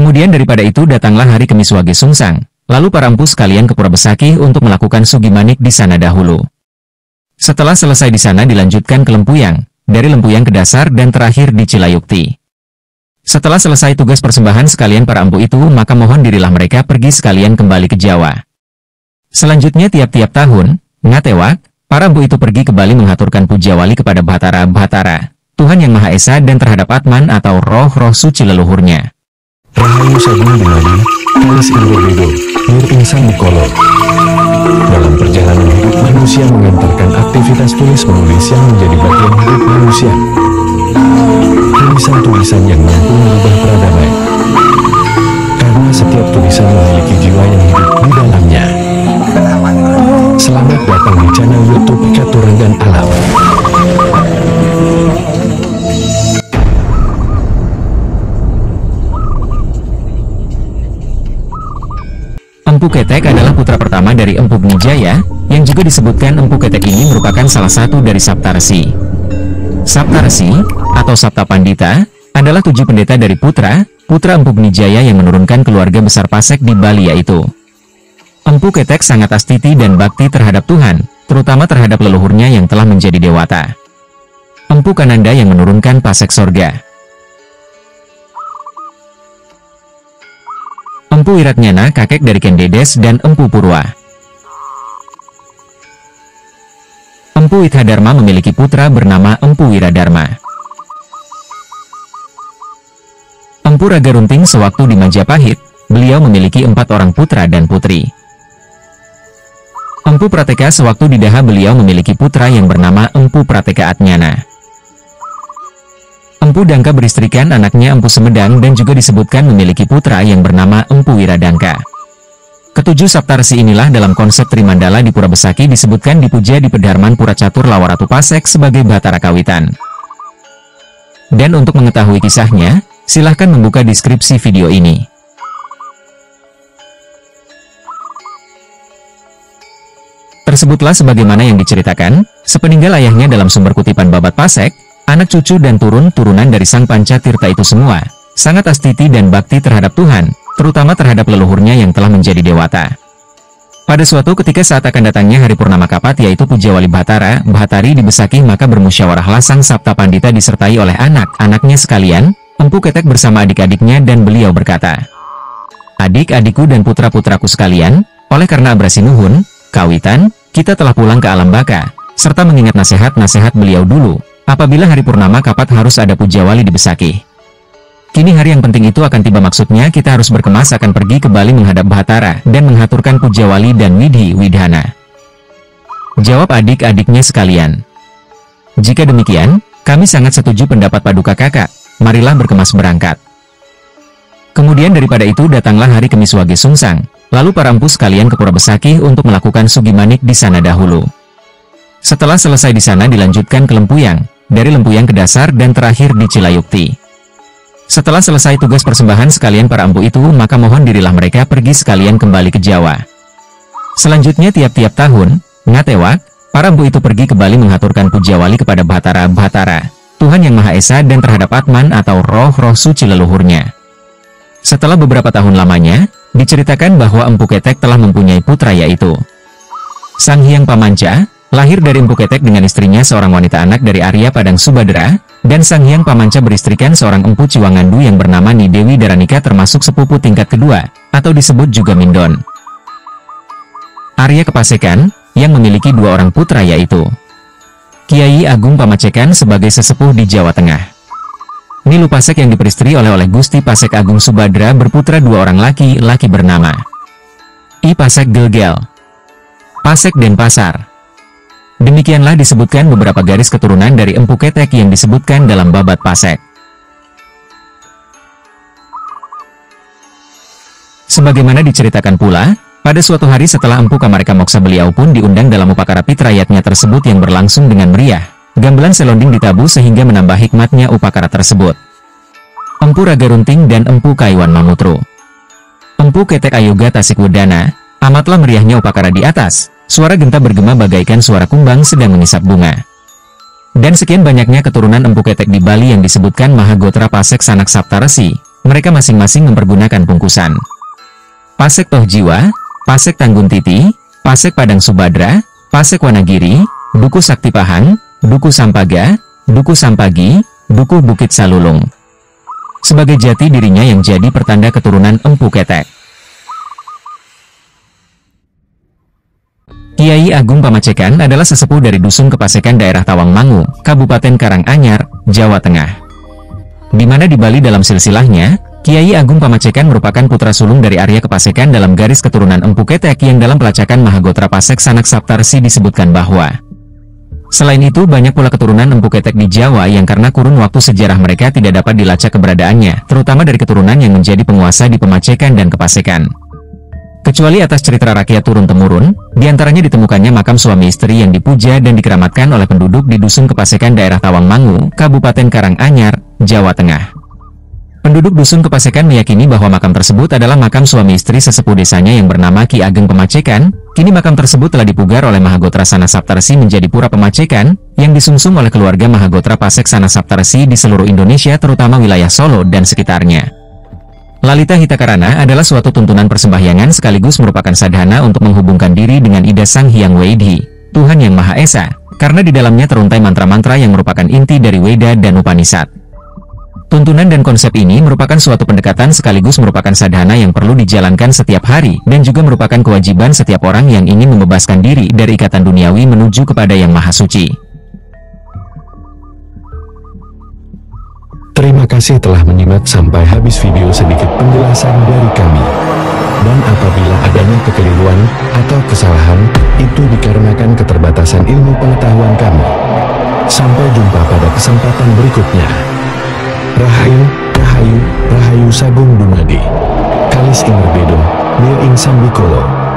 Kemudian daripada itu datanglah hari Kemiswage Sungsang. Lalu para empu sekalian ke Pura Besakih untuk melakukan Sugimanik di sana dahulu. Setelah selesai di sana dilanjutkan ke Lempuyang, dari Lempuyang ke Dasar dan terakhir di Cilayukti. Setelah selesai tugas persembahan sekalian para empu itu, maka mohon dirilah mereka pergi sekalian kembali ke Jawa. Selanjutnya tiap-tiap tahun, ngatewak, para empu itu pergi ke Bali menghaturkan pujawali kepada Bhatara, Tuhan Yang Maha Esa dan terhadap Atman atau roh-roh suci leluhurnya. Rahayu Sagung Dumadi, Kalis Indrowedo, Nur Insan Mukolo. Dalam perjalanan hidup manusia mengantarkan aktivitas tulis-menulis yang menjadi bagian hidup manusia. Tulisan-tulisan yang mampu merubah peradaban. Karena setiap tulisan memiliki jiwa yang hidup di dalamnya. Selamat datang di channel YouTube Keturunan dan Alam. Empu Ketek adalah putra pertama dari Empu Benijaya, yang juga disebutkan Empu Ketek ini merupakan salah satu dari Saptarsi. Saptarsi, atau Sapta Pandita, adalah 7 pendeta dari putra Empu Benijaya yang menurunkan keluarga besar Pasek di Bali yaitu. Empu Ketek sangat astiti dan bakti terhadap Tuhan, terutama terhadap leluhurnya yang telah menjadi dewata. Empu Kananda yang menurunkan Pasek Sorga. Empu Wiratnyana kakek dari Kendedes dan Empu Purwa. Empu Withadharma memiliki putra bernama Empu Wiradharma. Empu Ragarunting sewaktu di Majapahit, beliau memiliki 4 orang putra dan putri. Empu Prateka sewaktu di Daha beliau memiliki putra yang bernama Empu Prateka Atnyana. Empu Dangka beristrikan anaknya Empu Semedang dan juga disebutkan memiliki putra yang bernama Empu Wiradangka. Ketujuh Saptarsi inilah dalam konsep Trimandala di Pura Besakih disebutkan dipuja di Pedharman Pura Catur Lawaratu Pasek sebagai Bhatara Kawitan. Dan untuk mengetahui kisahnya, silahkan membuka deskripsi video ini. Tersebutlah sebagaimana yang diceritakan, sepeninggal ayahnya dalam sumber kutipan Babat Pasek, anak cucu dan turun-turunan dari Sang Pancatirta itu semua, sangat astiti dan bakti terhadap Tuhan, terutama terhadap leluhurnya yang telah menjadi dewata. Pada suatu ketika saat akan datangnya hari Purnama Kapat yaitu Pujawali Bhatari di Besakih maka bermusyawarahlah Sang Sapta Pandita disertai oleh anak-anaknya sekalian, Empu Ketek bersama adik-adiknya dan beliau berkata, "Adik-adikku dan putra-putraku sekalian, oleh karena abrasi nuhun, kawitan, kita telah pulang ke alam baka, serta mengingat nasihat-nasihat beliau dulu. Apabila hari Purnama Kapat harus ada Pujawali di Besakih. Kini hari yang penting itu akan tiba maksudnya kita harus berkemas akan pergi ke Bali menghadap Bhatara dan menghaturkan Pujawali dan Widhi Widhana." Jawab adik-adiknya sekalian, "Jika demikian, kami sangat setuju pendapat Paduka Kakak, marilah berkemas berangkat." Kemudian daripada itu datanglah hari Kemiswage Sungsang, lalu para empu sekalian ke Pura Besakih untuk melakukan Sugimanik di sana dahulu. Setelah selesai di sana dilanjutkan ke Lempuyang, dari Lempuyang ke Dasar dan terakhir di Cilayukti. Setelah selesai tugas persembahan sekalian para empu itu, maka mohon dirilah mereka pergi sekalian kembali ke Jawa. Selanjutnya tiap-tiap tahun, ngatewak, para empu itu pergi ke Bali menghaturkan pujawali kepada Bhatara, Tuhan Yang Maha Esa dan terhadap Atman atau roh-roh suci leluhurnya. Setelah beberapa tahun lamanya, diceritakan bahwa Empu Ketek telah mempunyai putra yaitu Sang Hyang Pamanca, lahir dari Empu Ketek dengan istrinya seorang wanita anak dari Arya Padang Subadra, dan Sang Hyang Pamanca beristrikan seorang empu Ciwangandu yang bernama Ni Dewi Daranika termasuk sepupu tingkat kedua, atau disebut juga Mindon. Arya Kepasekan, yang memiliki 2 orang putra yaitu Kiai Agung Pamacekan sebagai sesepuh di Jawa Tengah. Nilu Pasek yang diperistri oleh Gusti Pasek Agung Subadra berputra 2 orang laki-laki bernama I Pasek Gelgel, Pasek Denpasar. Demikianlah disebutkan beberapa garis keturunan dari Empu Ketek yang disebutkan dalam Babat Pasek. Sebagaimana diceritakan pula, pada suatu hari setelah Empu Kamareka Moksa beliau pun diundang dalam upakara pitrayatnya tersebut yang berlangsung dengan meriah. Gamelan selonding ditabuh sehingga menambah hikmatnya upakara tersebut. Empu Ragarunting dan Empu Kaiwan Mamutru. Empu Ketek Ayoga Tasikudana, amatlah meriahnya upakara di atas. Suara genta bergema bagaikan suara kumbang sedang mengisap bunga. Dan sekian banyaknya keturunan Empu Ketek di Bali yang disebutkan Mahagotra Pasek Sanak Saptarsi, mereka masing-masing mempergunakan bungkusan. Pasek Toh Jiwa, Pasek Tanggun Titi, Pasek Padang Subadra, Pasek Wanagiri, Duku Sakti Pahang, Duku Sampaga, Duku Sampagi, Duku Bukit Salulung. Sebagai jati dirinya yang jadi pertanda keturunan Empu Ketek. Kiai Agung Pamacekan adalah sesepuh dari Dusun Kepasekan daerah Tawangmangu, Kabupaten Karanganyar, Jawa Tengah. Di mana di Bali dalam silsilahnya, Kiai Agung Pamacekan merupakan putra sulung dari Arya Kepasekan dalam garis keturunan Empu Ketek yang dalam pelacakan Mahagotra Pasek Sanak Saptarsi disebutkan bahwa selain itu banyak pula keturunan Empu Ketek di Jawa yang karena kurun waktu sejarah mereka tidak dapat dilacak keberadaannya, terutama dari keturunan yang menjadi penguasa di Pemacekan dan Kepasekan. Kecuali atas cerita rakyat turun-temurun, diantaranya ditemukannya makam suami istri yang dipuja dan dikeramatkan oleh penduduk di Dusun Kepasekan daerah Tawangmangu, Kabupaten Karanganyar, Jawa Tengah. Penduduk Dusun Kepasekan meyakini bahwa makam tersebut adalah makam suami istri sesepuh desanya yang bernama Ki Ageng Pemacekan. Kini makam tersebut telah dipugar oleh Mahagotra Sanak Saptarsi menjadi Pura Pemacekan, yang disungsung oleh keluarga Mahagotra Pasek Sanak Saptarsi di seluruh Indonesia terutama wilayah Solo dan sekitarnya. Lalita Hitakarana adalah suatu tuntunan persembahyangan sekaligus merupakan sadhana untuk menghubungkan diri dengan Ida Sang Hyang Weidhi, Tuhan Yang Maha Esa, karena di dalamnya teruntai mantra-mantra yang merupakan inti dari Weda dan Upanishad. Tuntunan dan konsep ini merupakan suatu pendekatan sekaligus merupakan sadhana yang perlu dijalankan setiap hari dan juga merupakan kewajiban setiap orang yang ingin membebaskan diri dari ikatan duniawi menuju kepada Yang Maha Suci. Terima kasih telah menyimak sampai habis video. Sedikit penjelasan dari kami. Dan apabila adanya kekeliruan atau kesalahan, itu dikarenakan keterbatasan ilmu pengetahuan kami. Sampai jumpa pada kesempatan berikutnya. Rahayu, Rahayu, Rahayu Sagung Dumadi. Kalis Ingerbedo, Mir Ing Sambikolo.